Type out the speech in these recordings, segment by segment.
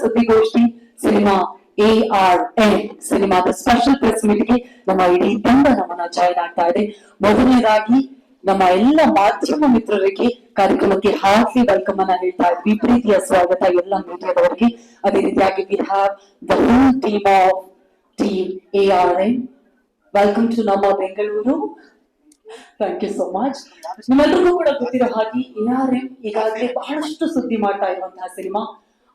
ಸುದ್ದಿಗೋಷ್ಠಿ cinema ARM ಸಿನಿಮಾದ special press ಮೀಟ್ಗೆ ನಮ್ಮ ಇಡೀ ತಂಡ ನಮ್ಮನ್ನ ಜಾಯ್ನ್ ಆಗ್ತಾ ಇದೆ. ಮೊದಲನೇದಾಗಿ ನಮ್ಮ ಎಲ್ಲ ಮಾಧ್ಯಮ ಮಿತ್ರರಿಗೆ ಕಾರ್ಯಕ್ರಮಕ್ಕೆ ಹಾರ್ಟ್ಲಿ ವೆಲ್ಕಮ್ ಅನ್ನ ಹೇಳ್ತಾ ಇದ್ವಿ. ಪ್ರೀತಿಯ ಸ್ವಾಗತ ಎಲ್ಲ ಮೀಡಿಯಾದವರಿಗೆ. ಅದೇ ರೀತಿಯಾಗಿ we have the whole team ARM. Welcome to ನಮ್ಮ Bengaluru. Thank you so much. ನಿಮ್ಮೆಲ್ಲರಿಗೂ ಕೂಡ ಗೊತ್ತಿರೋ ಹಾಗೆ ARM ಈಗಾಗಲೇ ಬಹಳಷ್ಟು ಸುದ್ದಿ ಮಾಡ್ತಾ ಇರುವಂತಹ ಸಿನಿಮಾ.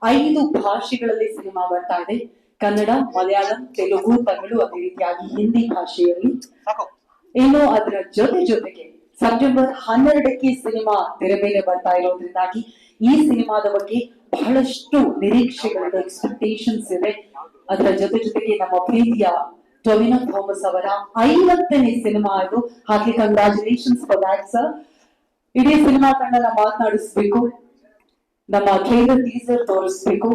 5 ಭಾಷೆಗಳಲ್ಲಿ ಸಿನಿಮಾ ಬರ್ತಾ ಇದೆ. ಕನ್ನಡ, ಮಲಯಾಳಂ, ತೆಲುಗು, ತಮಿಳು, ಅದೇ ರೀತಿಯಾಗಿ ಹಿಂದಿ ಭಾಷೆಯಲ್ಲಿ. ಇನ್ನು ಅದರ ಜೊತೆಗೆ ಸೆಪ್ಟೆಂಬರ್ 12ಕ್ಕೆ ಸಿನಿಮಾ ತೆರೆ ಮೇಲೆ ಬರ್ತಾ ಇರೋದ್ರಿಂದಾಗಿ ಈ ಸಿನಿಮಾದ ಬಗ್ಗೆ ಬಹಳಷ್ಟು ನಿರೀಕ್ಷೆಗಳಿದೆ, ಎಕ್ಸ್ಪೆಕ್ಟೇಷನ್ಸ್ ಇದೆ. ಅದರ ಜೊತೆಗೆ ನಮ್ಮ ಪ್ರೀತಿಯ ಟೊವಿನೋ ಥಾಮಸ್ ಅವರ 50ನೇ ಸಿನಿಮಾ ಇದು. ಹಾಗೆ ಕಂಗ್ರಾಚುಲೇಷನ್ಸ್ ಫಾರ್ ದ್ಯಾಟ್ ಸರ್. ಇಡೀ ಸಿನಿಮಾ ತಂಡನ ಮಾತನಾಡಿಸ್ಬೇಕು, ನಮ್ಮ ಟ್ರೈಲರ್ ಟೀಸರ್ ತೋರಿಸ್ಬೇಕು,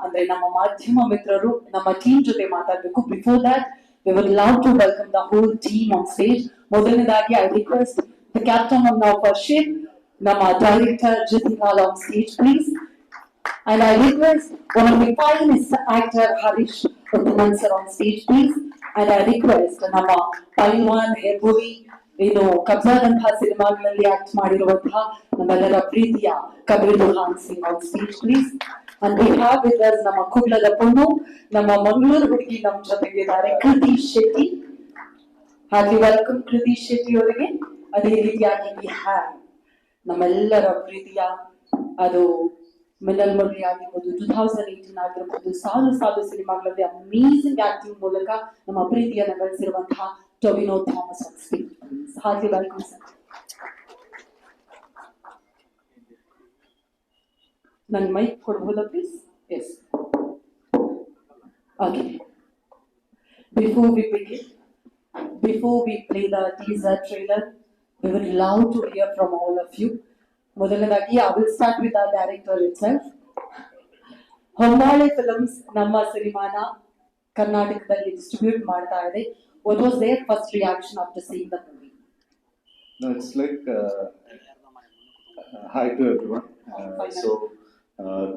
ಅಂದ್ರೆ ನಮ್ಮ ಮಾಧ್ಯಮ ಮಿತ್ರರು ನಮ್ಮ ಟೀಮ್ ಜೊತೆ ಮಾತಾಡ್ಬೇಕು. Before that we would love to welcome the whole team on stage. ಮೊದಲನೇದಾಗಿ I request the captain of our ship, ನಮ್ಮ director Jithinal on stage please. And I request one of the finest actor Harish Uttamansar on stage please. And I request ನಮ್ಮ ಪೈಲ್ವಾನ್ ಹೆಬ್ಬುಲಿ ಕಬ್ಜಾದಂತಹ ಸಿನಿಮಾಗಳಲ್ಲಿ act ಮಾಡಿರುವಂತಹ ನಮ್ಮೆಲ್ಲರ ಪ್ರೀತಿಯ Kabir Duhan Singh on stage please. And we have with us ನಮ್ಮ ಕುಡ್ಲದ ಪೊಣ್ಣು, ನಮ್ಮ ಮಂಗಳೂರು ಹುಡುಗಿ ನಮ್ಮ ಜೊತೆಗಿದ್ದಾರೆ ಕೃತಿ ಶೆಟ್ಟಿ. ಹಾಗೆ ವೆಲ್ಕಮ್ ಕೃತಿ ಶೆಟ್ಟಿ ಅವರಿಗೆ. ಅದೇ ರೀತಿಯಾಗಿ we have ನಮ್ಮೆಲ್ಲರ ಪ್ರೀತಿಯ ಅದು ಮಿನ್ನಲ್ ಮುರಳಿ ಆಗಿರ್ಬೋದು, 2018 ಆಗಿರ್ಬೋದು, ಸಾಲು ಸಿನಿಮಾಗಳಲ್ಲಿ ಅಮೇಸಿಂಗ್ ಆಕ್ಟಿಂಗ್ ಮೂಲಕ ನಮ್ಮ ಪ್ರೀತಿಯನ್ನು ಗಳಿಸಿರುವಂತಹ Tovino Thomas on stage please. ಹಾಗೆ ವೆಲ್ಕಮ್ ಸರ್. ನನ್ನ ಮೈಕ್ ಕೊಡ್ಬೋದಾ please? Yes. Okay. Before we play the teaser trailer, we would love to hear from all of you. ಮೊದಲನೇದಾಗಿ I will start with our director itself. Hombale films ನಮ್ಮ ಸಿನಿಮಾನ ಕರ್ನಾಟಕದಲ್ಲಿ distribute ಮಾಡ್ತಾ ಇದೆ. What was their first reaction after seeing the movie? No, it's like hi to everyone.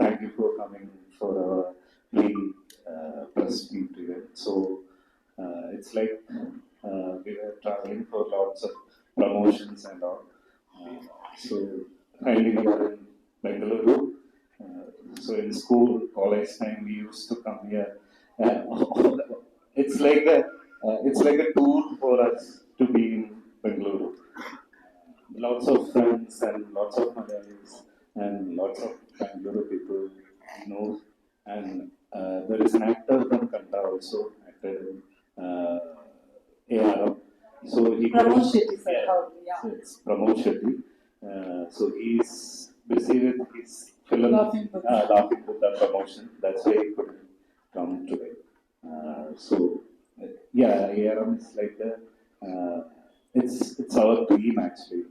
Thank you for coming for our press meet today. So it's like we were traveling for lots of promotions and all. So finally we are in Bengaluru. So in school, college time, we used to come here. It's like a tour for us to be in Bengaluru. Lots of friends and lots of Malayalis and lots of Bengaluru people know. And there is an actor from Kannada also, actor in ARM. So he Pramod Shetty, sir. Yeah. So it's Pramod Shetty. So he's busy with his film, laughing with the promotion. That's why he couldn't come today. So yeah, ARM is like it's our dream actually.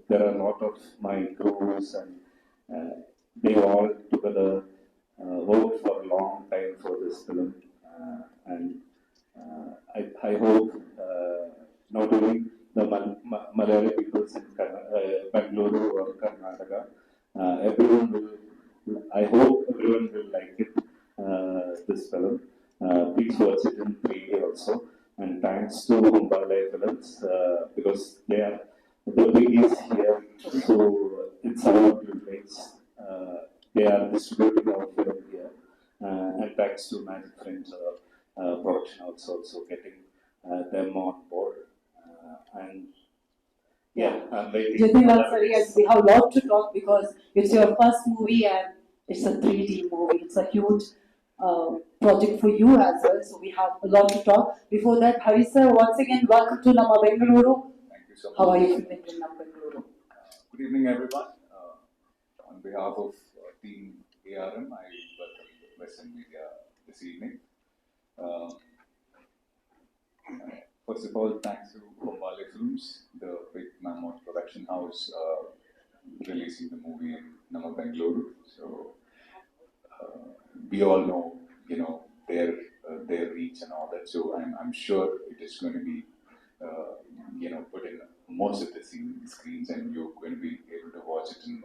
There are a lot of my crews and they all together worked for a long time for this film, and I hope not only the Malayali people in Bengaluru or Karnataka, I hope everyone will like it, this film. Please watch it in 3D also. And thanks to Humbale Films because they are the biggest here, so it's our privilege. They are distributing our film here, and thanks to Magic Friends production also getting them on board. And yeah, I'm waiting. Jithinal sir, yes, we have a lot to talk because it's your first movie and it's a 3D movie. It's a huge project for you as well, so we have a lot to talk. Before that, Hari sir, once again, welcome to Nama Bengaluru. Thank you so much. How are you feeling in Nama Bengaluru? Good evening, everyone. On behalf of Team ARM, I welcome the Western Media this evening. First of all, thanks to Humbale Films, the big mammoth production house, releasing the movie in Nama Bengaluru. So we all know, their reach and all that. So I'm sure it is going to be, put in most of the screens, and you're going to be able to watch it in,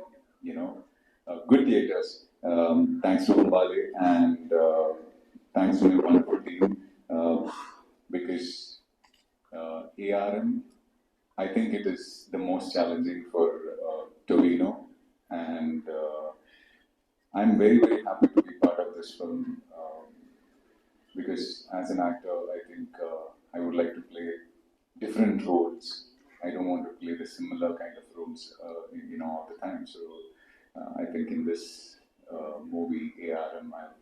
good theaters Thanks to Umbale and thanks to your wonderful team because ARM, I think it is the most challenging for Torino, and I'm very, very happy to be part of this film because as an actor, I think I would like to play different roles. I don't want to play the similar kind of roles, all the time. So I think in this movie, ARM, I've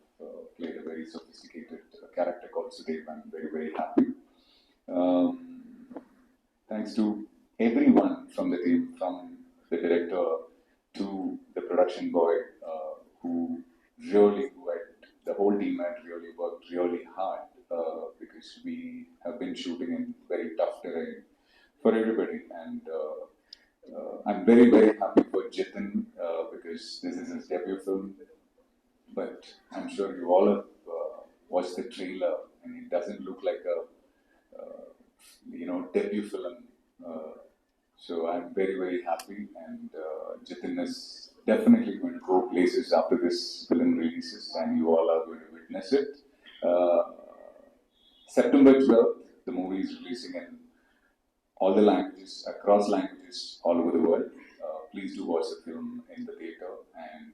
played a very sophisticated character called Sudev. I'm very, very happy. Um, Thanks to everyone from the team, from the director to the production boy, who the whole team had really worked really hard because we have been shooting in very tough terrain for everybody. And I'm very, very happy for Jitin because this is his debut film. But I'm sure you all have watched the trailer, and it doesn't look like a debut film. Uh, so I'm very, very happy, and Jitin is definitely going to go places after this film releases, and you all are going to witness it. Uh, September 12th, the movie is releasing in all the languages, across languages, all over the world. Please do watch the film in the theater, and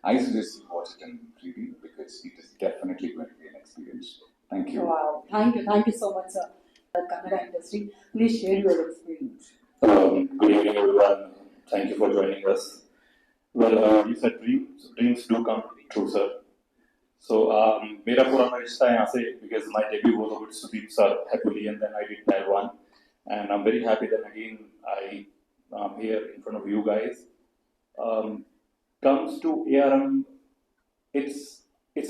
I suggest you watch it in 3D because it is definitely going to be an experience. Thank you. Wow, thank you so much, sir. The Kannada industry, please share your experience. Good evening, everyone. Thank you for joining us. Well, you said dreams do come true, sir. So, मेरा पुराना रिश्ता है यहाँ से because my debut was with Sudeep sir happily, and then I did Taiwan, and I'm very happy that again I am here in front of you guys. Comes to ARM, it's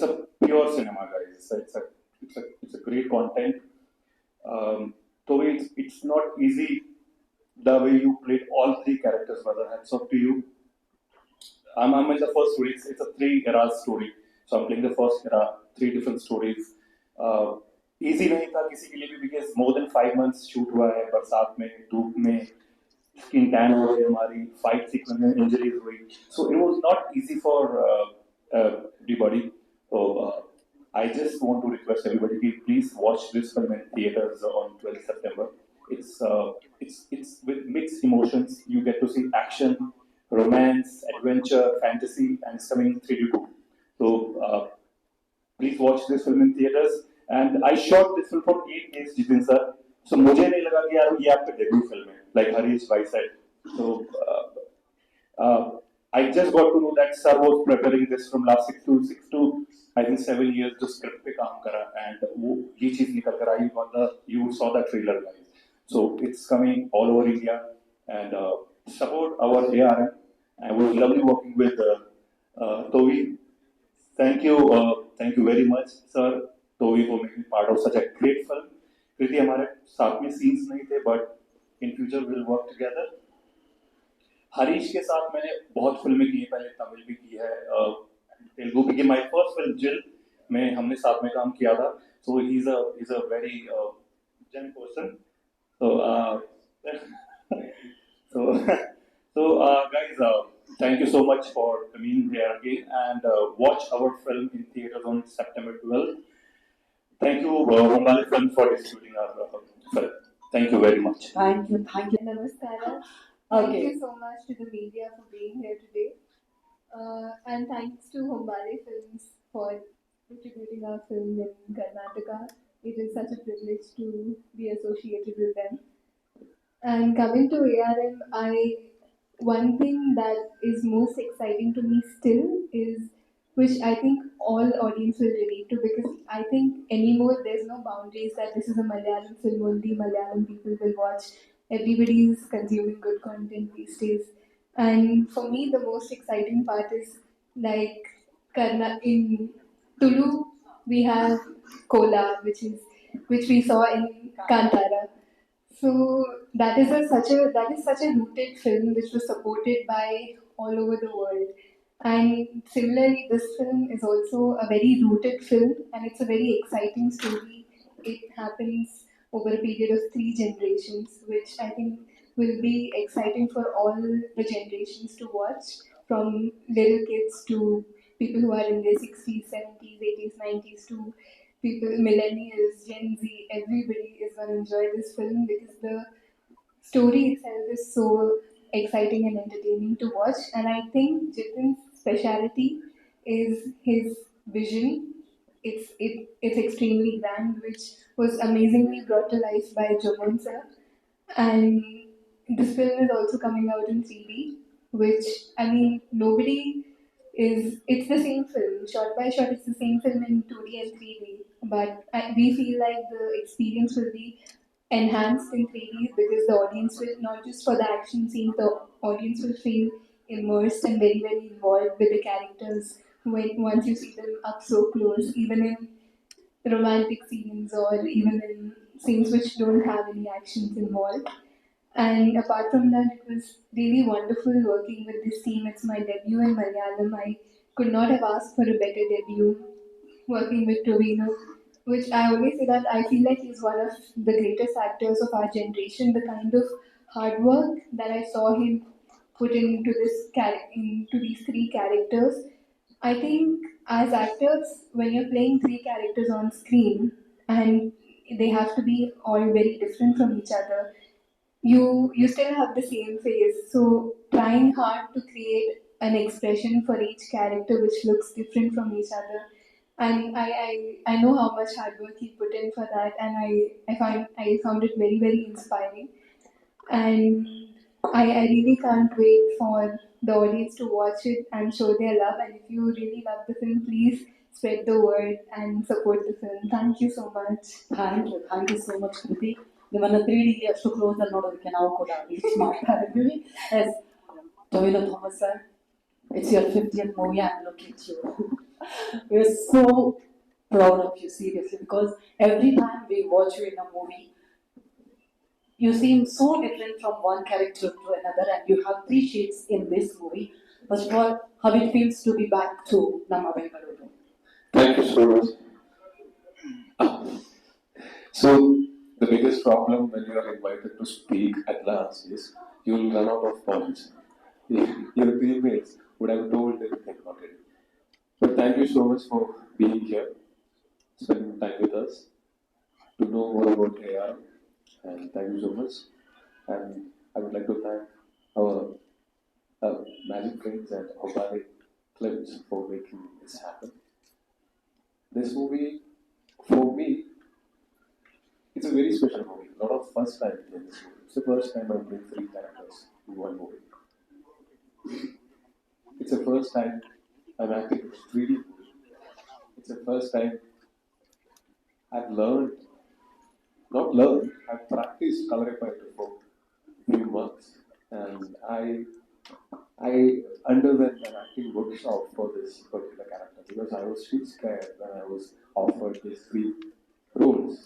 a pure cinema, guys. It's a great content. So it's not easy the way you played all three characters, brother. Hats off to you. I'm in the first story. It's a three era story. So I'm playing the first era, three different stories. Easy नहीं था किसी के लिए भी because more than 5 months shoot हुआ है बरसात में धूप में skin tan हो गई हमारी fight sequence में injuries हुई. So it was not easy for everybody. So I just want to request everybody to please watch this film in theaters on 12th September. It's with mixed emotions. You get to see action, romance, adventure, fantasy, and it's coming in 3D too. So please watch this film in theaters. And I shot this film for 8 days, Jitin sir. So मुझे नहीं लगा कि यार ये आपका debut film है, like Harish Bhai said. So I just got to know that sir was preparing this from last 7 years जो script पे काम करा, and वो ये चीज निकल कर आई. You saw the trailer, guys. So it's coming all over India, and support our ARM. And it was lovely working with Tovi. Thank you very much, sir, Tovi, for making part of such a great film. कृति हमारे साथ में scenes नहीं थे, but in future we'll work together. Harish के साथ मैंने बहुत फिल्में की हैं, पहले तमिल भी की है, तेलुगु भी की. My first film जिल में हमने साथ में काम किया था. So he's a very gen person. So guys, thank you so much for coming here again, and watch our film in theaters on September 12th. Thank you, Mumbai Film, for distributing our film. Thank you very much. Thank you. Namaskara. Thank Okay. you so much to the media for being here today. And thanks to Humbale Films for distributing our film in Karnataka. It is such a privilege to be associated with them. And coming to ARM, one thing that is most exciting to me still is, which I think all audience will relate to, because I think anymore there's no boundaries that this is a Malayalam film, only Malayalam people will watch. Everybody is consuming good content these days. And for me, the most exciting part is like in Tulu, we have Kola, which we saw in Kantara. So that is such a rooted film which was supported by all over the world. And similarly, this film is also a very rooted film, and it's a very exciting story. It happens over a period of 3 generations, which I think will be exciting for all the generations to watch, from little kids to people who are in their 60s, 70s, 80s, 90s to people, millennials, Gen Z, everybody is going to enjoy this film because the story itself is so exciting and entertaining to watch. And I think Jitin's speciality is his vision. It's extremely grand, which was amazingly brought to life by Jomon sir. And this film is also coming out in 3D, which I mean nobody is. It's the same film, shot by shot. It's the same film in 2D and 3D, but we feel like the experience will be enhanced in 3D because the audience will not just for the action scene, the audience will feel immersed and very very involved with the characters when once you see them up so close, even in romantic scenes or even in scenes which don't have any actions involved. And apart from that, it was really wonderful working with this team. It's my debut in Malayalam. I could not have asked for a better debut working with Tovino, which I always say that I feel like he's one of the greatest actors of our generation. The kind of hard work that I saw him put into into these three characters. I think as actors, when you're playing three characters on screen and they have to be all very different from each other, you still have the same face. So trying hard to create an expression for each character which looks different from each other. And I know how much hard work he put in for that, and I found it very very inspiring. And I really can't wait for the audience to watch it and show their love. And if you really love the film, please spread the word and support the film. Thank you so much. Thank you so much Krithi. ನಿಮ್ಮನ್ನ 3D ಅಷ್ಟು close ಅಲ್ಲಿ ನೋಡೋದಕ್ಕೆ ನಾವು ಕೂಡ reach ಮಾಡ್ತಾ ಇದ್ದೀವಿ. Yes Tovino Thomas sir, it's your 50th movie. I'm looking at you. We're so proud of you, seriously, because every time we watch you in a movie, you seem so different from one character to another, and you have three shades in this movie. First of all, how it feels to be back to Nama Bengaluru. Thank you so much. So, the biggest problem when you are invited to speak at last is you will run out of points. Your teammates would have told everything already. But thank you so much for being here, spending time with us, to know more about AR, and thank you so much. And I would like to thank our Magic Friends and Obari Films for making this happen. This movie, for me, it's a very special movie. A lot of first time in this movie. It's the first time I'm doing three characters in one movie. It's the first time I'm acting in 3D movie. It's the first time I've practiced coloring for a few months, and I underwent an acting workshop for this particular character because I was too scared when I was offered these three roles.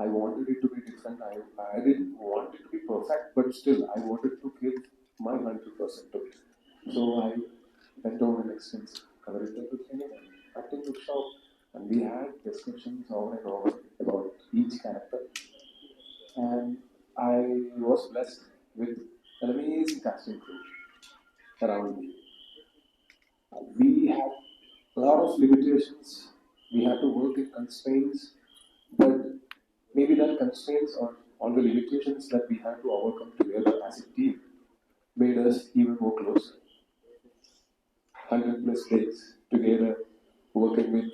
I wanted it to be different. I didn't want it to be perfect, but still, I wanted to give my 100% to it. So I went over an extensive collaborative training and acting workshop, and we had discussions over and over about each character. And I was blessed with an amazing casting crew around me. We had a lot of limitations. We had to work in constraints, but maybe that constraints or all the limitations that we had to overcome together as a team made us even more closer. 100 plus days together working with,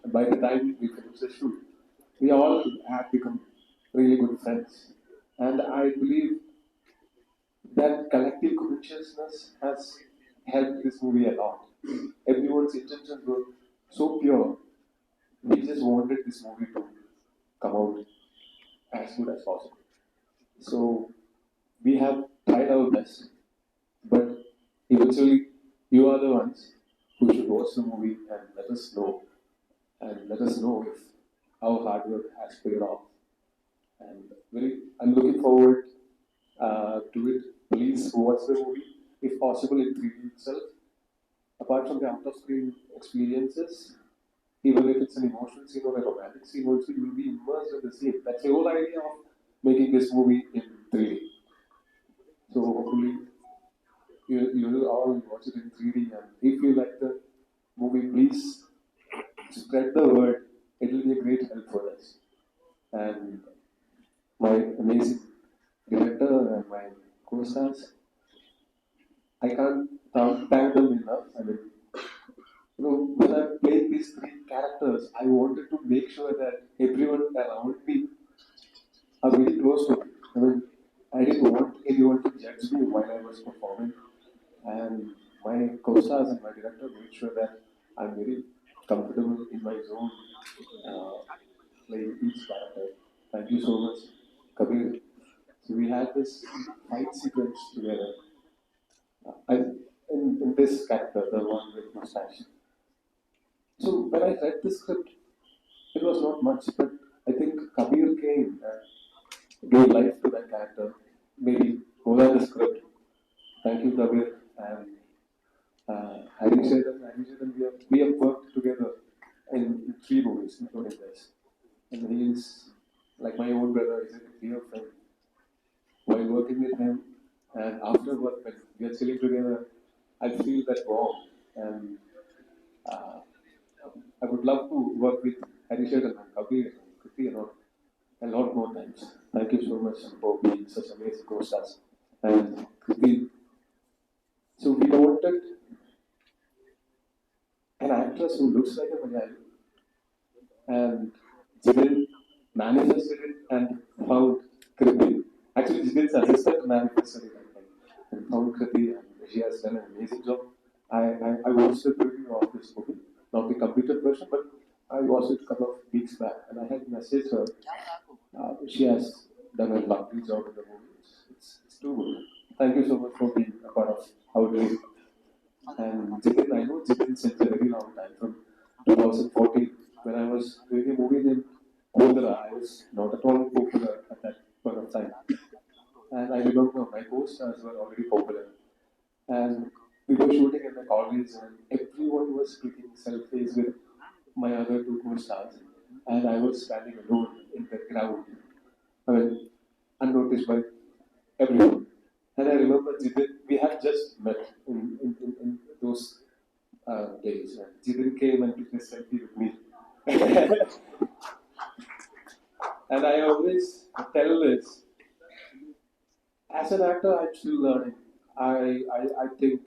and by the time we finished the shoot, we all had become really good friends. And I believe that collective consciousness has helped this movie a lot. Everyone's intentions were so pure. We just wanted this movie to come out as good as possible. So we have tried our best, but eventually you are the ones who should watch the movie and let us know, if our hard work has paid off. And I'm looking forward to it. Please watch the movie, if possible, in 3D itself. Apart from the out-of-screen experiences, even if it's an emotional scene or a romantic scene, also you will be immersed in the scene. That's the whole idea of making this movie in 3D. So hopefully you will all watch it in 3D, and if you like the please spread the word. It will be a great help for us. And my amazing director and my co-stars, I can't thank them enough. I mean, when I'm playing these three characters, I wanted to make sure that everyone around me are very close to me. I mean, I didn't want anyone to judge me while I was performing, and my co-stars and my director made sure that I'm very comfortable in my zone, playing each character. Thank you so much, Kabir. So we had this fight sequence together. In this character, the one with mustache. So when I read the script, it was not much, but I think Kabir came and gave life to that character, maybe more than the script. Thank you, Kabir. And Harish, we have worked together in three movies, including this. And he is like my own brother, he's a dear friend. While working with him, and after work, when we are chilling together, I feel that warmth. And uh, I would love to work with Harish and Kabir and Kriti and all a lot more times. Thank you so much for being such amazing co-stars. And Kriti, so we wanted an actress who looks like a Malayali, and Jidil manifested it and found Kriti. Actually, Jidil's assistant manifested it and found Kriti, and she has done an amazing job. I watched the preview of this movie, not the computer version, but I watched it a couple of weeks back, and I had messaged her. She has done a lovely job in the movie. It's too good. Thank you so much for being a part of our dream. And Jitin, I know Jitin since a very long time, from 2014, when I was doing a movie named Kodra. I was not at all popular at that point of time. And I remember my co-stars were already popular. And we were shooting in the college, and everyone was clicking selfies with my other two co-stars. And I was standing alone in the crowd. I mean, unnoticed by everyone. And I remember Jitin, we had just met in those days. And Jitin came and took a selfie with me. And I always tell this, as an actor, I'm still learning. I think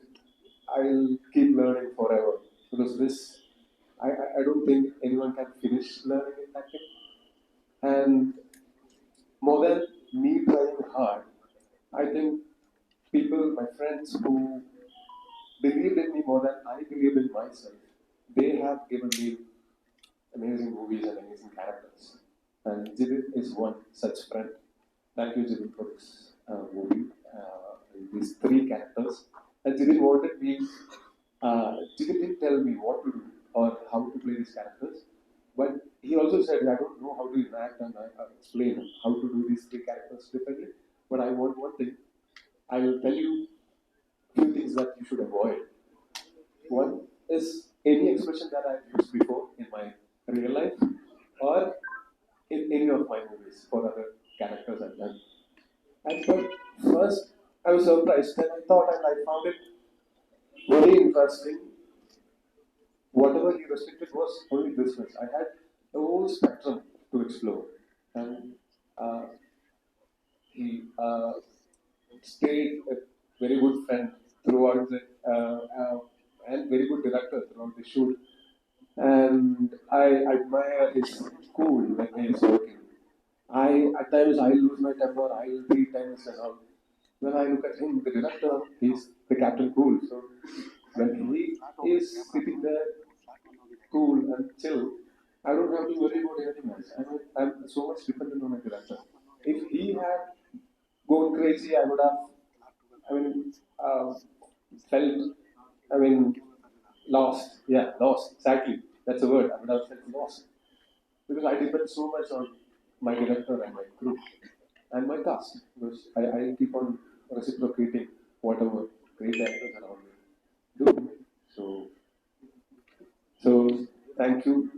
I'll keep learning forever. Because I don't think anyone can finish learning in acting. And more than me trying hard, I think people, my friends who believed in me more than I believed in myself, they have given me amazing movies and amazing characters. And Jidit is one such friend. Thank you, Jidit, for this movie, these three characters. And Jidit wanted me, Jidit didn't tell me what to do or how to play these characters. But he also said, I don't know how to enact and explain how to do these three characters differently. But I want one thing. I will tell you few things that you should avoid. One is any expression that I've used before in my real life or in any of my movies for other characters I've done. And but first, I was surprised and I thought and I found it very interesting. Whatever he restricted was only this much. I had a whole spectrum to explore. And uh, he stayed a very good friend throughout the and very good director throughout the shoot. And I admire his cool when he is working. I at times I lose my temper, I'll be tense and all. When I look at him, the director, he's the Captain Cool. So when he is sitting there cool and chill, I don't have to worry about anything else. I'm so much dependent on my director. If he had gone crazy, I would have, I mean, felt, I mean, lost. Yeah, lost. Exactly. That's the word. I would have felt lost. Because I depend so much on my director and my crew and my cast. Because I keep on reciprocating whatever great actors around me do. So, so thank you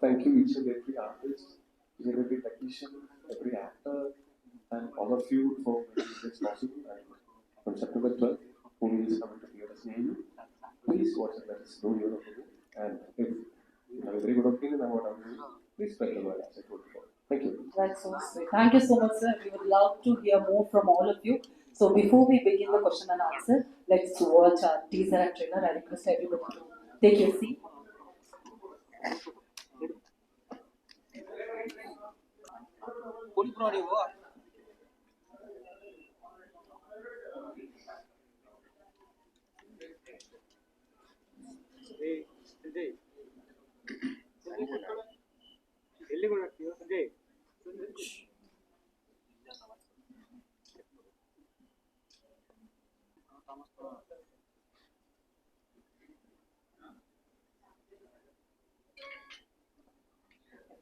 each and every artist, each and every technician, every actor, and all of you for making this possible. And on September 12th, movie is coming to theaters near you. Please watch and let us know your opinion. And if please spread the word as I told before. Thank you. That's so sweet. Thank you so much, sir. We would love to hear more from all of you. So before we begin the question and answer, let's watch our teaser and trailer. I request everybody to take your seat.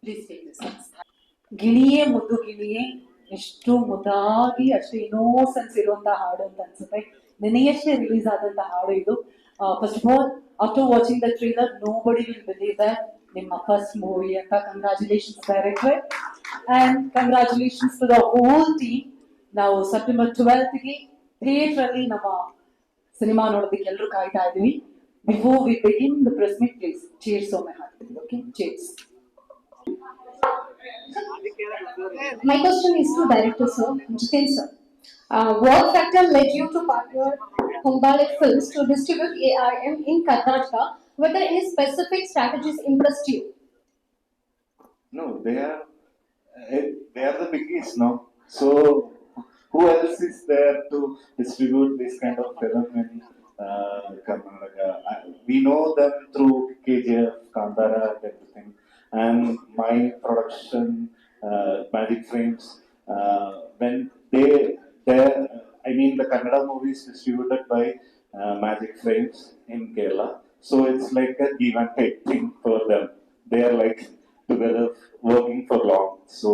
Please take this. ಗಿಣಿಯೇ ಮುದ್ದು ಗಿಣಿಯೇ ಎಷ್ಟು ಮುದ್ದಾಗಿ ಅಷ್ಟು innocence ಇರುವಂತಹ ಹಾಡು ಅಂತ ಅನ್ಸುತ್ತೆ. ನಿನ್ನೆಯಷ್ಟೇ release ಆದಂತಹ ಹಾಡು ಇದು. First of all, after watching the trailer, nobody will believe that ನಿಮ್ಮ ಫಸ್ಟ್ ಮೂವಿ ಅಂತ. Congratulations director and congratulations to the whole team. ನಾವು ಸೆಪ್ಟೆಂಬರ್ 12ಗೆ ಥಿಯೇಟರ್ ಅಲ್ಲಿ ನಮ್ಮ ಸಿನಿಮಾ ನೋಡೋದಕ್ಕೆ ಎಲ್ಲರೂ ಕಾಯ್ತಾ ಇದೀವಿ. Before we begin the press meet, please chairs on my heart. Okay, chairs. My question is to director sir, Jiten sir. What factor led you to partner Hombale Films to distribute ARM in Karnataka? Whether any specific strategies impressed you? No, they are the biggies now. So who else is there to distribute this kind of film in Karnataka? We know them through KGF, Kandara, and everything. And my production, Magic Frames, when I mean the Kannada movie is distributed by Magic Frames in Kerala. So it's like a give and take thing for them. They are like together working for long. So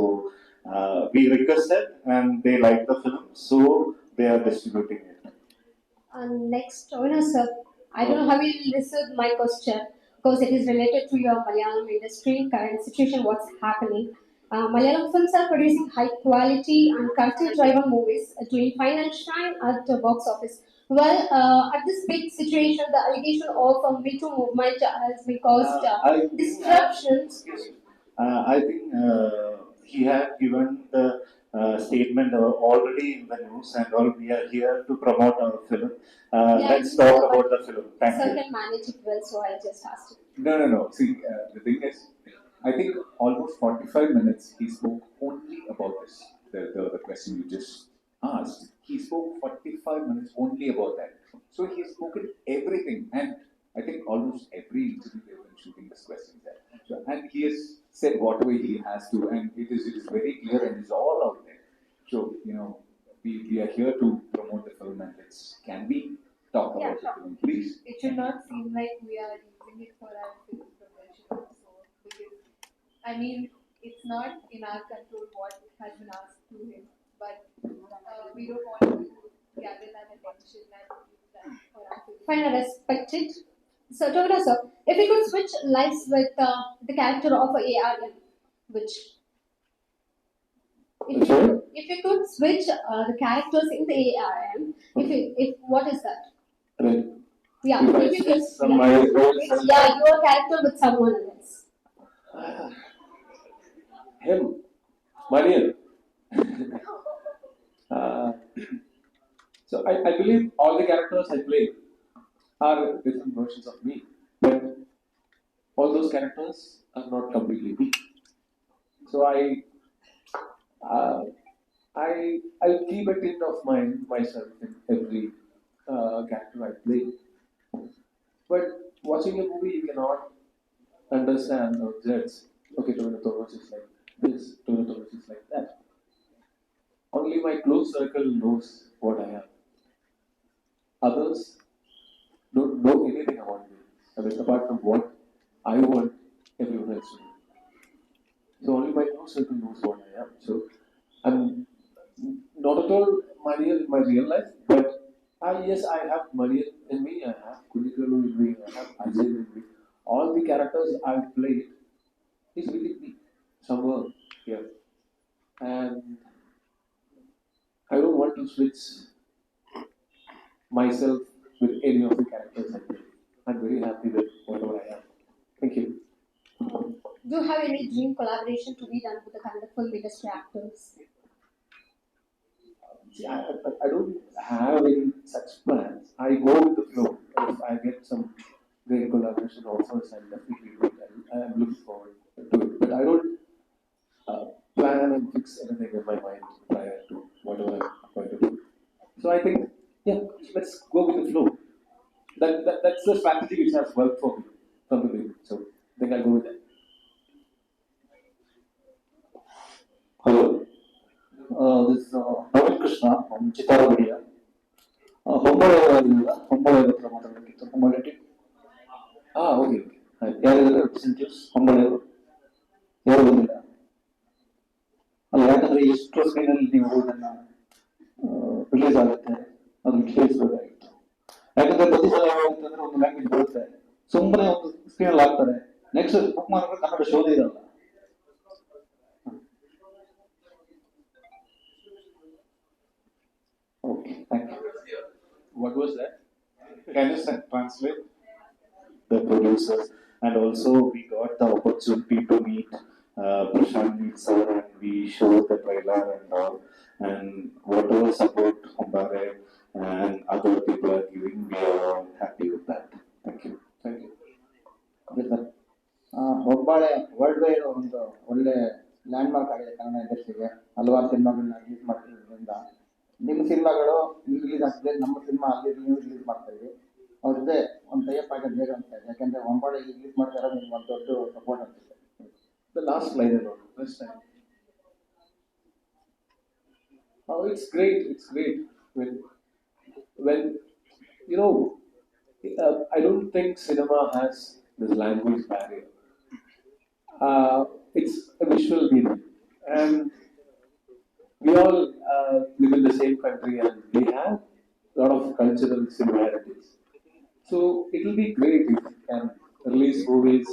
we requested and they like the film, so they are distributing it. Next, sir, I don't know how you will receive my question because it is related to your Malayalam industry, current situation, what's happening. Malayalam films are producing high quality and content-driven movies doing fine and shine at the box office. Well, at this big situation, the allegation of a Me Too movement has been caused disruptions. I think he had given the statement already in the news, and all. We are here to promote our film. Let's talk about the film. Thank Sir you. can manage it well, so I just asked him. No. See, the thing is, I think almost 45 minutes he spoke only about this. The question you just asked, he spoke 45 minutes only about that. So he has spoken everything, and I think almost every interview they've been shooting this question there. So, and he has said whatever he has to, and it is very clear and it's all out there. So, we are here to promote the film, and can we talk about the film, please? It should not seem like we are using it for our film promotion also, because I mean it's not in our control what has been asked to him, but we don't want to gather that attention and use that for our film. Fine, I respect it. So, Toga sir, if you could switch lives with the character of ARM, which if you could switch the characters in the ARM, if what is that? Right. Yeah, If I if you could, switch my roles and- your character with someone else. Him, Marian. So I believe all the characters I play are different versions of me, but all those characters are not completely me. So I keep a tint of myself in every character I play. But watching a movie, you cannot understand or judge. Okay, Tono Thomas is like this, Tono Thomas is like that. Only my close circle knows what I am. Others don't know anything about me. I mean, apart from what I want everyone else to know. So only my close circle knows what I am. So I'm not at all Marian in my real life, but yes, I have Marian in me, I have Kunikalu in me, I have Ajay in me. All the characters I've played is within me, somewhere here. And I don't want to switch myself with any of the characters I play. I'm very happy with whatever I am. Thank you. Do you have any dream collaboration to be done with the Kannada film industry actors? See, I don't have any such plans. I go with the flow. If I get some great collaboration offers, I'll definitely do it. I'm looking forward to it. But I don't plan and fix anything in my mind prior to whatever I'm going to do. So I think, yeah, let's go with the flow. That's the strategy which has worked for me from the beginning. So I think I'll go with that. Hello, this is Navin Krishna from Chitarabadia. Hombole Hombole ಹತ್ರ ಮಾತಾಡಬೇಕಿತ್ತು Hombole team. Okay, okay. ಯಾರಿದ್ದಾರೆ representatives Hombole ಯಾರು ಬಂದಿಲ್ಲ ಅಲ್ಲ ಯಾಕಂದ್ರೆ ಎಷ್ಟು ಸ್ಕ್ರೀನಲ್ಲಿ ನೀವು ಇದನ್ನ release ಆಗುತ್ತೆ ಅದನ್ನ ಕೇಳಿಸ್ಬೇಕಾಗಿತ್ತು ಯಾಕಂದ್ರೆ ಪ್ರತಿ ಸಲ ಏನಾಗುತ್ತಂದ್ರೆ ಒಂದು ಲ್ಯಾಂಗ್ವೇಜ್ ಬರುತ್ತೆ ಸುಮ್ಮನೆ ಒಂದು ಸ್ಕ್ರೀನಲ್ಲಿ ಹಾಕ್ತಾರೆ ನೆಕ್ಸ್ಟ್ ಬುಕ್ ಮಾಡಿದ್ರೆ ಕನ್ನಡ ಶೋಧೆ ಇರಲ್ಲ. Okay, thank you. What was that? Can you translate the producers? And also, we got the opportunity to meet Prashant sir, and we showed the trailer and all. And whatever support Hombare and other people are giving, we are all happy with that. Thank you. Thank you. Okay sir ಒಬ್ಬಾಳೆ world wide ಒಂದು ಒಳ್ಳೆ land mark ಆಗಿದೆ ಕನ್ನಡ ಇಂಡಸ್ಟ್ರಿಗೆ ಹಲವಾರು ಸಿನಿಮಾಗಳನ್ನ release ಮಾಡ್ತಿರೋದ್ರಿಂದ ನಿಮ್ಮ ಸಿನಿಮಾಗಳು ಇಲ್ಲಿ ರಿಲೀಸ್ ಆಗ್ತದೆ ನಮ್ಮ ಸಿನಿಮಾ ಅಲ್ಲಿ ನೀವು ರಿಲೀಸ್ ಮಾಡ್ತಾ ಇದ್ವಿ ಅವ್ರ ಜೊತೆ ಒಂದು ಟೈಪ್ ಆಗೋದು ಬೇಗ ಅಂತ ಇದೆ ಯಾಕೆಂದರೆ ಒಂಬಾಳೆ ಇಲ್ಲಿ ರಿಲೀಸ್ ಮಾಡ್ತಾ ಇರೋದು ನಿಮ್ಗೆ ಒಂದು ದೊಡ್ಡ ಸಪೋರ್ಟ್ ಆಗ್ತದೆ. The last line alone, this time. Oh, it's great. It's great when you know. I don't think cinema has this language barrier. It's a visual medium, and we all live in the same country, and we have a lot of cultural similarities. So it will be great if we can release movies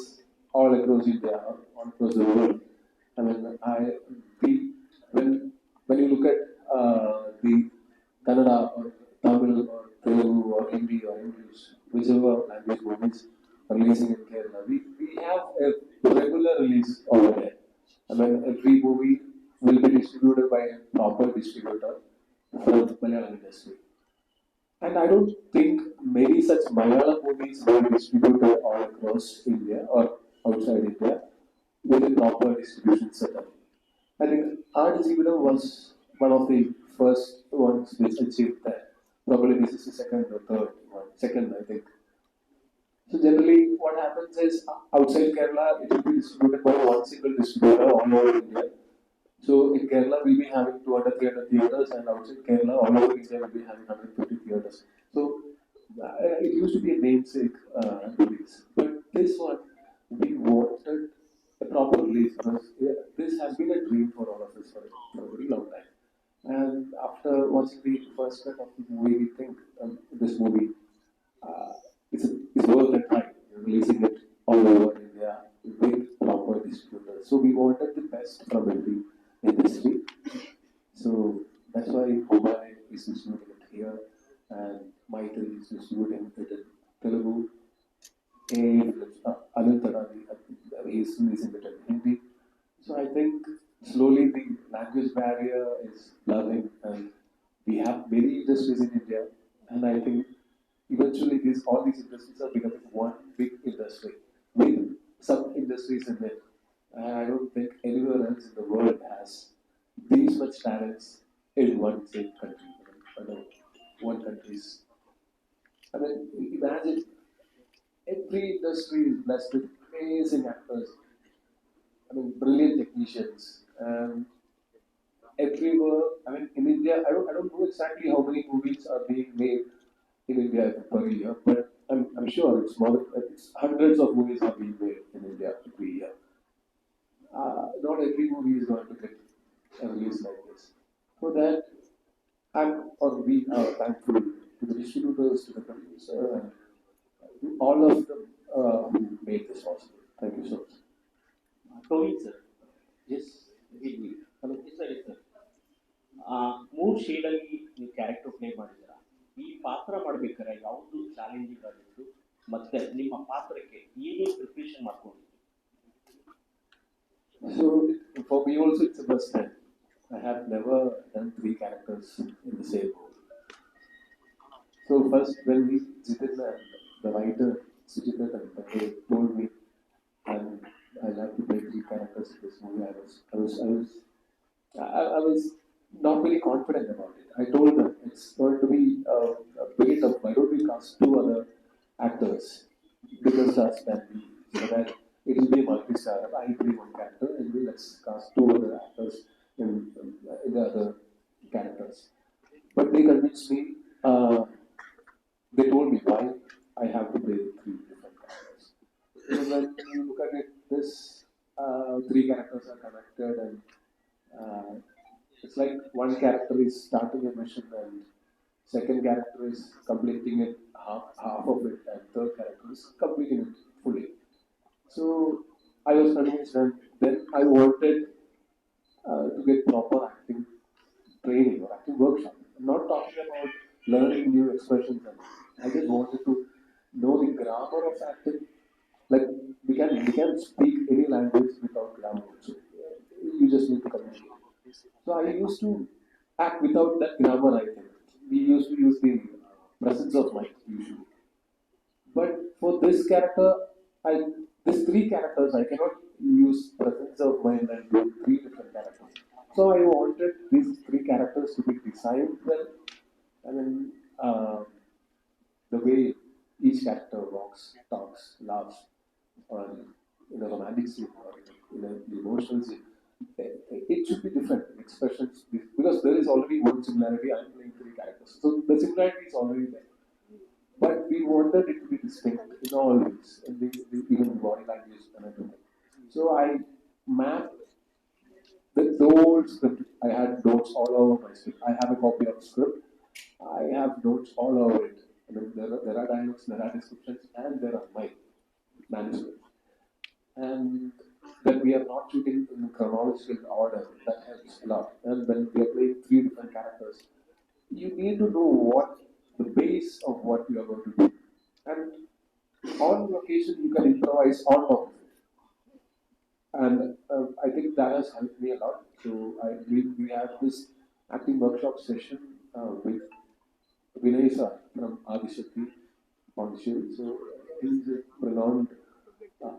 all across India or all across the world. I mean, when you look at the Kannada or Tamil or Telugu or Hindi or English, whichever language movies are releasing in Kerala, we have a regular release over there. I mean, every movie will be distributed by a proper distributor for the Malayalam industry. And I don't think many such Malayalam movies were distributed all across India or outside India with a proper distribution setup. I think art was one of the first ones which achieved that. Probably this is the second or third one. Second, I think. So generally, what happens is outside Kerala, it will be distributed by one single distributor all over India. So in Kerala, we'll be having 200, 300 theaters, and outside Kerala, all over India, we'll be having 150 theaters. So it used to be a namesake release. But this one, we wanted a proper release because this has been a dream for all of us for a very long time. And after watching the first cut of the movie, we think this movie it's worth the time releasing it all over India with proper distributors. So we wanted the best from every industry. So that's why Hombale is distributing it here, and Maitre is distributing it in Telugu. Anil Tadani is releasing it in Hindi. So I think slowly the language barrier is blurring, and we have many industries in India, and I think eventually all these industries are becoming one big industry with some industries in it. And I don't think anywhere else in the world has these much talents in one same country. One country's. I mean, imagine every industry is blessed with amazing actors. I mean, brilliant technicians. And everywhere, I mean, in India, I don't know exactly how many movies are being made in India per year, but I'm sure it's hundreds of movies are being made in India every year. Not every movie is going to get a release like this. For that, we are thankful to the distributors, to the producer, and to all of them who made this possible. Thank you so much. Tony sir, yes, hello, yes sir. ಮೂರು ಶೇಡಲ್ಲಿ ನೀವು character play ಮಾಡಿದ್ದೀರಾ. ಈ ಪಾತ್ರ ಮಾಡಬೇಕಾದ್ರೆ ಯಾವುದು challenging ಆಗಿತ್ತು, ಮತ್ತೆ ನಿಮ್ಮ ಪಾತ್ರಕ್ಕೆ ಏನೇನು ಪ್ರಿಪ್ರೇಷನ್ ಮಾಡ್ಕೊಂಡಿದ್ದೀರಿ? So for me also it's the first time. I have never done three characters in the same role. So first when we Jitin and the writer Sujit and they told me and I'll have to play three characters in this movie, I was not very confident about it. I told them it's going to be a bit of why don't we cast two other actors, bigger stars than me, so that it will be a multi-star. I play one character and we let's cast two other actors in the other characters. But they convinced me. They told me why I have to play three different characters. So when you look at it, this three characters are connected and it's like one character is starting a mission and second character is completing it half of it and third character is completing it fully. So I was convinced and then I wanted to get proper acting training or acting workshop. I'm not talking about learning new expressions and I just wanted to know the grammar of acting. Like we can speak any language without grammar. So you just need to communicate. So I used to act without that grammar, I think. We used to use the presence of mind usually. But for this character, I these three characters, I cannot use presence of mind and do three different characters. So I wanted these three characters to be designed well. I mean, the way each character walks, talks, laughs, or in a romantic scene or in an emotional scene, it should be different expressions because there is already one similarity. I'm playing three characters, so the similarity is already there. But we wanted it to be distinct in all ways, in even body language and everything. So I mapped the whole script. I had notes all over my script. I have a copy of the script. I have notes all over it. I mean, there are dialogues, there are descriptions, and there are my manuscript. And when we are not shooting in chronological order, that helps a lot. And when we are playing three different characters, you need to know what the base of what you are going to do. And on location, you can improvise on top of it. And I think that has helped me a lot. So we have this acting workshop session with Vinay sir from Adishakti Pondicherry. So he's a renowned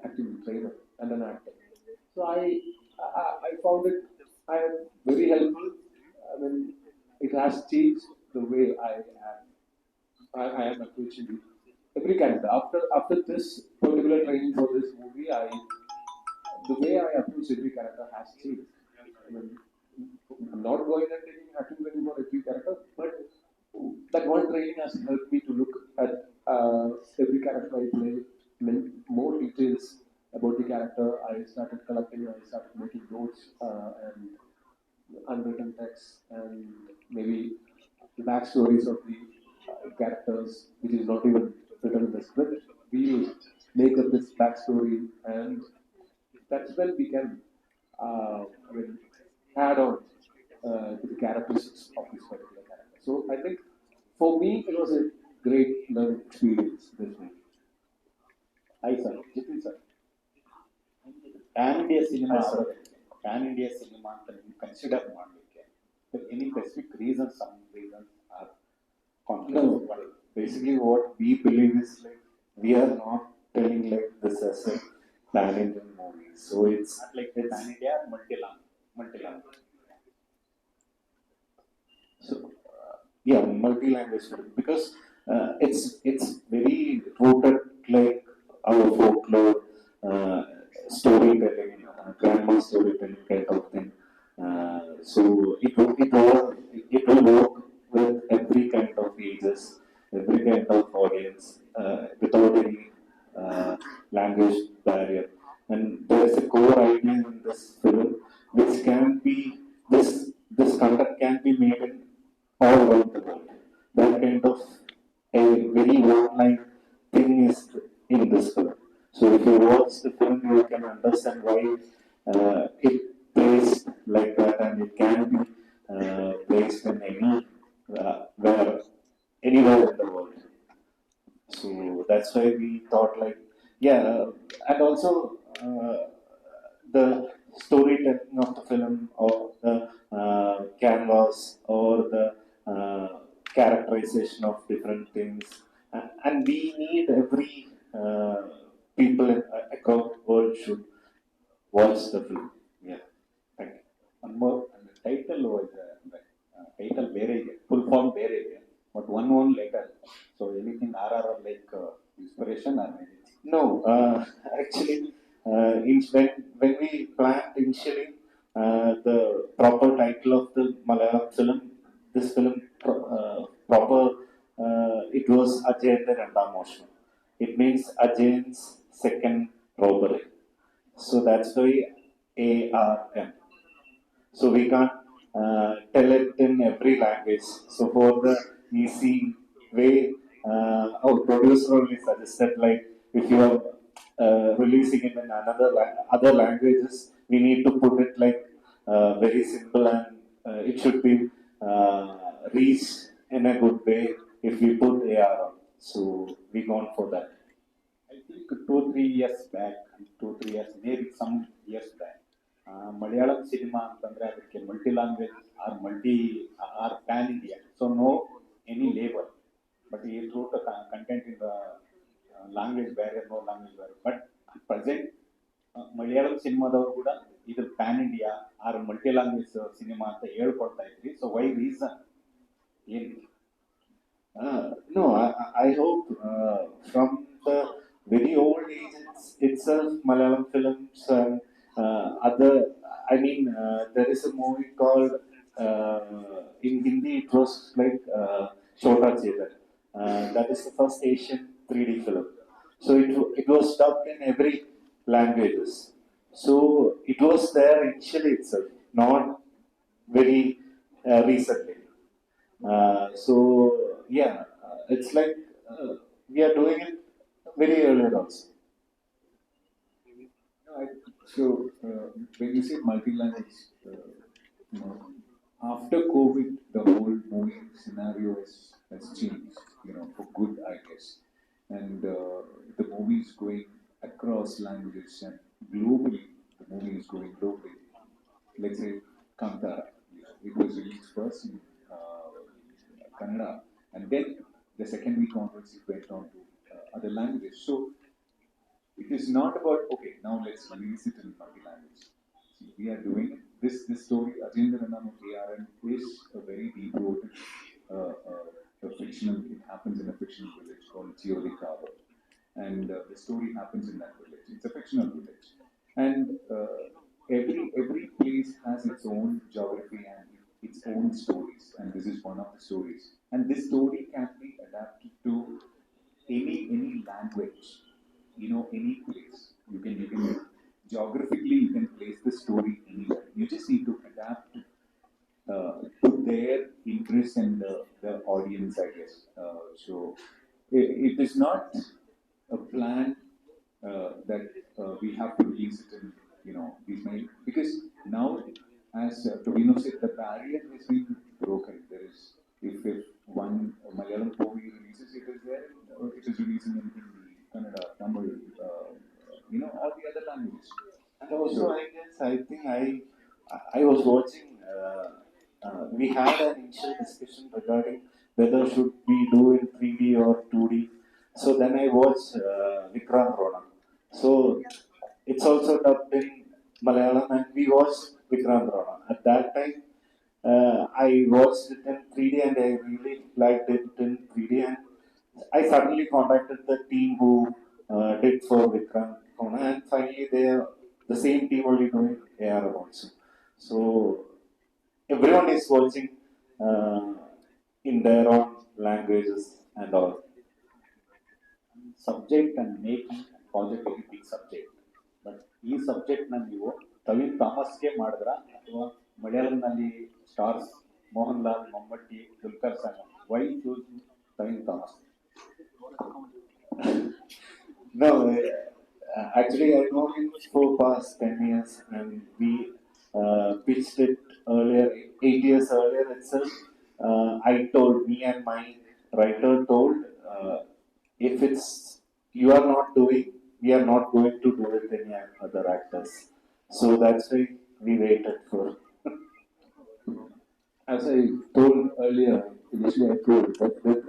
acting trainer and an actor. So I found it I am very helpful. I mean, it has changed the way I am approaching it. Every character. After this particular training for this movie, the way I approach every character has changed. I mean, I'm not going and taking acting training for every character, but that one training has helped me to look at every character I play, more details about the character. I started collecting, I started making notes and unwritten text and maybe the backstories of the characters, which is not even written in the script. We make up this backstory, and that's when we can, I mean, add on to the characteristics of this particular character. So I think for me, it was a great learning experience this week. Hi, sir. Jitin, sir. Pan India cinema pan India cinema ಅಂತ ನೀವು consider ಮಾಡಲಿಕ್ಕೆ any specific reason some reason or No, basically what we believe is like we are not telling like this as a pan-Indian movie. So it's like pan India multilingual so yeah, multi-language film because it's very rooted like our folklore, uh, storytelling, grandma storytelling kind of thing. So it will work with every kind of ages, every kind of audience, without any language barrier. And there is a core idea in this film which can be this this content can be made in all around the world. That kind of a very one-line thing is in this film. So if you watch the film, you can understand why it plays like that, and it can be placed in any where anywhere in the world. So that's why we thought like, yeah, and also the storytelling of the film or the canvas or the uh, characterization of different things. And we need every people across the world should watch the film. Yeah, thank you. One more, and the title was title ಬೇರೆ ಇದೆ, full form ಬೇರೆ ಇದೆ, but one letter. So anything RRR like inspiration or anything? No, actually, when we planned initially the proper title of the Malayalam film, this film proper, it was Ajayante Randam Motion. It means Ajay's second robbery. So that's why ARM. So we can't tell it in every language. So for the easy way, our producer only suggested like if you are releasing it in other languages, we need to put it like very simple and it should be reached in a good way if we put AR on. So we gone for that. I think 2-3 years back, 2-3 years, maybe some years back, Malayalam cinema ಅಂತಂದ್ರೆ ಅದಕ್ಕೆ multi language or pan India. So no any label, but he wrote the content in the language barrier, no language barrier. But at present, Malayalam ಸಿನಿಮಾದವರು ಕೂಡ ಇದು pan India or multi language cinema ಅಂತ ಹೇಳ್ಕೊಡ್ತಾ ಇದ್ರಿ. So why reason ಏನು? No, I hope from the very old age itself, Malayalam films and other. I mean, there is a movie called in Hindi. It was like Chota Chetan. That is the first Asian 3D film. So it was dubbed in every languages. So it was there initially itself, not very recently. So yeah, it's like we are doing it very early also. No, so when you say multi-language, you know, after COVID, the whole movie scenario has changed, you know, for good, I guess. And the movie is going across languages and globally, the movie is going globally. Let's say Kantara, it was released first in Kannada, and then the second week onwards it went on to other languages. So it is not about okay, now let's release it in multi-language. See, we are doing it. This story, Ajendra Randam of ARN, is a very deep-rooted fictional. It happens in a fictional village called Chiodikava, and the story happens in that village. It's a fictional village, and every place has its own geography and its own stories, and this is one of the stories. And this story can be adapted to any language, you know, any place. You can geographically you can place the story anywhere. You just need to adapt to their interest and the audience, I guess. So it is not a plan that we have to release it in, you know, these many, because now, as Tobino said, the barrier has been broken. There is, if one Malayalam movie releases, it is there, it is releasing in Hindi, Kannada, Tamil, you know, all the other languages. And also, I guess I was watching. We had an initial discussion regarding whether should we do in 3D or 2D. So then I watched Vikrant Rona. So it's also dubbed in Malayalam, and we watched Vikrant Rona. At that time, I watched it in 3D, and I really liked it in 3D. And I suddenly contacted the team who did for Vikrant Rona, and finally they are the same team only doing ARM also. So everyone is watching in their own languages and all. Subject and making project very big subject. But ಈ ಸಬ್ಜೆಕ್ಟ್ನ ನೀವು ತವಿನ್ ಥಾಮಸ್ಗೆ ಮಾಡಿದ್ರ ಅಥವಾ ಮಲಯಾಳಂನಲ್ಲಿ stars Mohan Lal, Mammootty, Dulquer Salmaan, why choose Tovino Thomas? No, actually I know him for past 10 years, and we pitched it earlier, 8 years earlier itself. I told, me and my writer told, if it's you are not doing, we are not going to do it with any other actors. So that's why we waited for. As I told earlier, initially I told that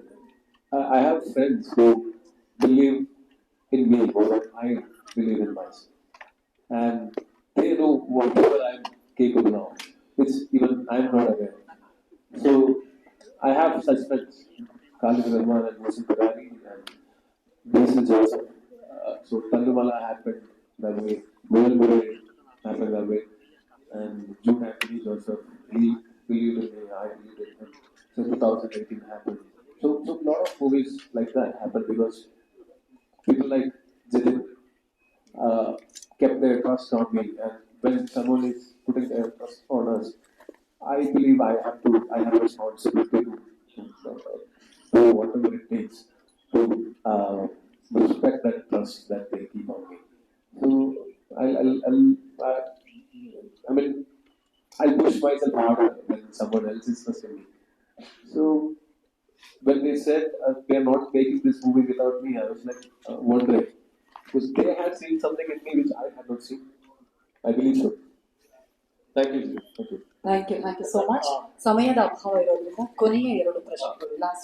I have friends who believe in me more than I believe in myself. And they know whatever I'm capable of, which even I'm not aware. So I have such friends, Khalid Rahman and Musin Karari and Basil Joseph. So Tallumala happened that way, Noel Murray happened that way, and June Anthony Joseph, he believed in me, I believed in him. So 2018 happened. So a lot of movies like that happened because people like Jadid kept their trust on me. And when someone is putting their trust on us, I believe I have responsibility to do whatever it takes to respect that trust that they keep on me. So uh, I mean, I'll push myself harder when someone else is trusting me. So when they said they are not making this movie without me, I was like wondering because they had seen something in me which I had not seen. I believe so. Thank you. Thank you. Thank you so much. ಸಮಯದ ಅಭಾವ ಇರೋದ್ರಿಂದ ಕೊನೆಯ 2 ಪ್ರಶ್ನೆಗಳು last